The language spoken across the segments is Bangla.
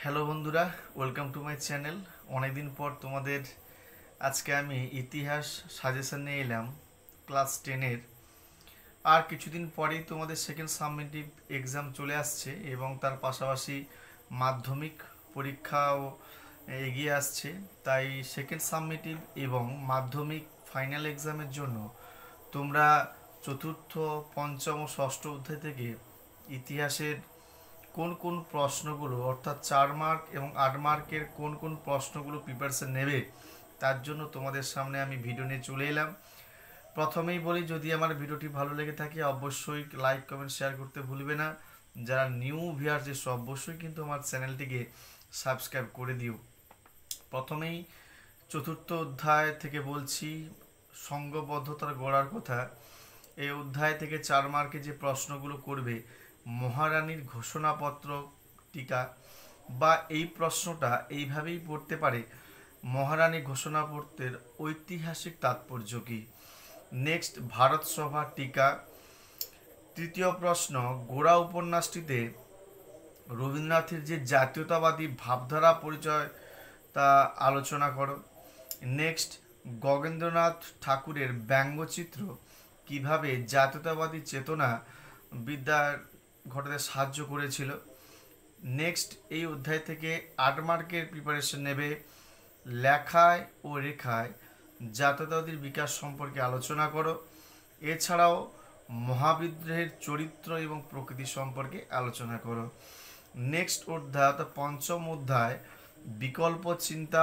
হ্যালো বন্ধুরা, ওয়েলকাম টু মাই চ্যানেল। অনেকদিন পর তোমাদের আজকে আমি ইতিহাস সাজেশন নিয়ে এলাম ক্লাস 10-এর। আর কিছুদিন পরেই তোমাদের সেকেন্ড সাবমিটিভ এক্সাম চলে আসছে এবং তার পাশাপাশি মাধ্যমিক পরীক্ষাও এগিয়ে আসছে। তাই সেকেন্ড সাবমিটিভ এবং মাধ্যমিক ফাইনাল এক্সামের জন্য তোমরা চতুর্থ, পঞ্চম ও ষষ্ঠ অধ্যায় থেকে ইতিহাসের কোন কোন প্রশ্নগুলো অর্থাৎ 4 মার্ক এবং 8 মার্কের কোন কোন প্রশ্নগুলো প্রিপারেশন নেবে তার জন্য তোমাদের সামনে আমি ভিডিও নিয়ে চলে এলাম। প্রথমেই বলি, যদি আমার ভিডিওটি ভালো লেগে থাকে অবশ্যই লাইক, কমেন্ট, শেয়ার করতে ভুলবে না। যারা নিউ ভিউয়ার্স এসে অবশ্যই কিন্তু আমার চ্যানেলটিকে সাবস্ক্রাইব করে দিও। প্রথমেই চতুর্থ অধ্যায় থেকে বলছি, সংঘবদ্ধতার গড়ার কথা। এই অধ্যায় থেকে 4 মার্কে যে প্রশ্নগুলো করবে, মহারানীর ঘোষণাপত্র টিকা, বা এই প্রশ্নটা এইভাবেই পড়তে পারে, মহারানী ঘোষণাপত্রের ঐতিহাসিক তাৎপর্য কী। নেক্সট, ভারত সভা টিকা। তৃতীয় প্রশ্ন, গোড়া উপন্যাসটিতে রবীন্দ্রনাথের যে জাতীয়তাবাদী ভাবধারা পরিচয় তা আলোচনা করো। নেক্সট, গগেন্দ্রনাথ ঠাকুরের ব্যঙ্গচিত্র কিভাবে জাতীয়তাবাদী চেতনা বিদ্যার ঘটাতে সাহায্য করেছিল। নেক্সট, এই অধ্যায় থেকে 8 মার্কের প্রিপারেশন নেবে, লেখায় ও রেখায় জাতীয়তাবাদীর বিকাশ সম্পর্কে আলোচনা করো। এছাড়াও মহাবিদ্রোহের চরিত্র এবং প্রকৃতি সম্পর্কে আলোচনা করো। নেক্সট অধ্যায় অর্থাৎ পঞ্চম অধ্যায়, বিকল্প চিন্তা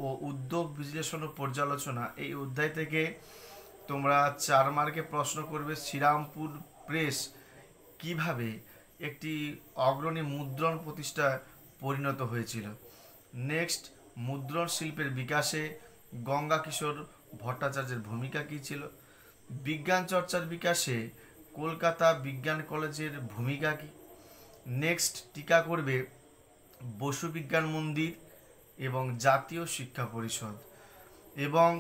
ও উদ্যোগ বিশ্লেষণ ও পর্যালোচনা। এই অধ্যায় থেকে তোমরা 4 মার্কে প্রশ্ন করবে, শ্রীরামপুর প্রেস কিভাবে একটি অগ্রণী মুদ্রণ প্রতিষ্ঠায় পরিণত হয়েছিল। নেক্সট, মুদ্রণ শিল্পের বিকাশে গঙ্গা কিশোর ভট্টাচার্যের ভূমিকা কী ছিল। বিজ্ঞান চর্চার বিকাশে কলকাতা বিজ্ঞান কলেজের ভূমিকা কী। নেক্সট, টিকা করবে বসু বিজ্ঞান মন্দির এবং জাতীয় শিক্ষা পরিষদ। এবং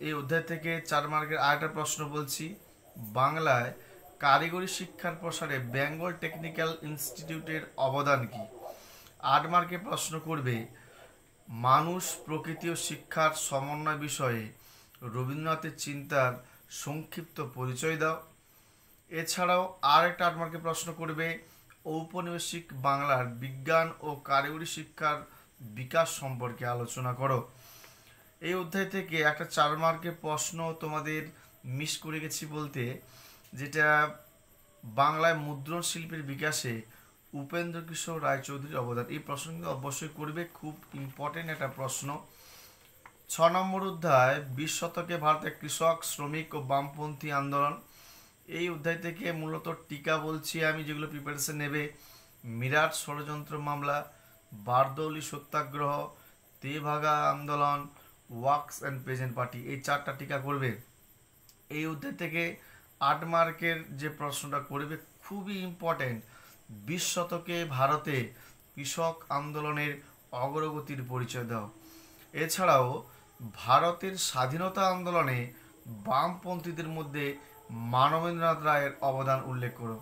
এই অধ্যায় থেকে 4 মার্কের আরেকটা প্রশ্ন বলছি, বাংলায় কারিগরি শিক্ষার প্রসারে বেঙ্গল টেকনিক্যাল ইনস্টিটিউটের অবদান কী। 8 মার্কে প্রশ্ন করবে, মানুষ, প্রকৃতি ও শিক্ষার সমন্বয় বিষয়ে রবীন্দ্রনাথের চিন্তার সংক্ষিপ্ত পরিচয় দাও। এছাড়াও আরেকটা 8 মার্কে প্রশ্ন করবে, ঔপনিবেশিক বাংলার বিজ্ঞান ও কারিগরি শিক্ষার বিকাশ সম্পর্কে আলোচনা করো। এই অধ্যায় থেকে একটা 4 মার্কের প্রশ্ন তোমাদের মিস করে গেছি বলতে, যেটা বাংলায় মুদ্রণ শিল্পের বিকাশে উপেন্দ্র কিশোর রায়চৌধুরীর অবদান। এই প্রশ্ন কিন্তু অবশ্যই করবে, খুব ইম্পর্টেন্ট একটা প্রশ্ন। 6 নম্বর অধ্যায়, 20 শতকে ভারতের কৃষক, শ্রমিক ও বামপন্থী আন্দোলন। এই অধ্যায় থেকে মূলত টিকা বলছি আমি, যেগুলো প্রিপারেশন নেবে, মিরাট ষড়যন্ত্র মামলা, বারদৌলি সত্যাগ্রহ, তেভাগা আন্দোলন, ওয়ার্কস অ্যান্ড পেজেন্ট পার্টি। এই 4টা টিকা করবে। এই অধ্যায় থেকে 8 মার্কের যে প্রশ্নটা করবে খুবই ইম্পর্টেন্ট, 20 শতকে ভারতে কৃষক আন্দোলনের অগ্রগতির পরিচয় দাও। এছাড়াও ভারতের স্বাধীনতা আন্দোলনে বামপন্থীদের মধ্যে মানবেন্দ্রনাথ রায়ের অবদান উল্লেখ করো।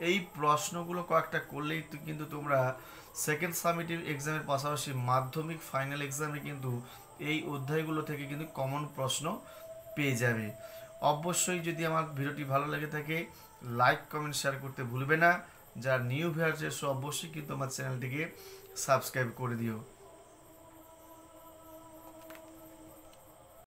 এই প্রশ্নগুলো কয়েকটা করলেই কিন্তু তোমরা সেকেন্ড সাবমিটিভ এক্সামের পাশাপাশি মাধ্যমিক ফাইনাল এক্সামে কিন্তু এই অধ্যায়গুলো থেকে কিন্তু কমন প্রশ্ন পেয়ে যাবে। অবশ্যই যদি আমার ভিডিওটি ভালো লেগে থাকে লাইক, কমেন্ট, শেয়ার করতে ভুলবে না। যারা নিউ ভিউয়ার্স এসো অবশ্যই কিন্তু আমার চ্যানেলটিকে সাবস্ক্রাইব করে দিও।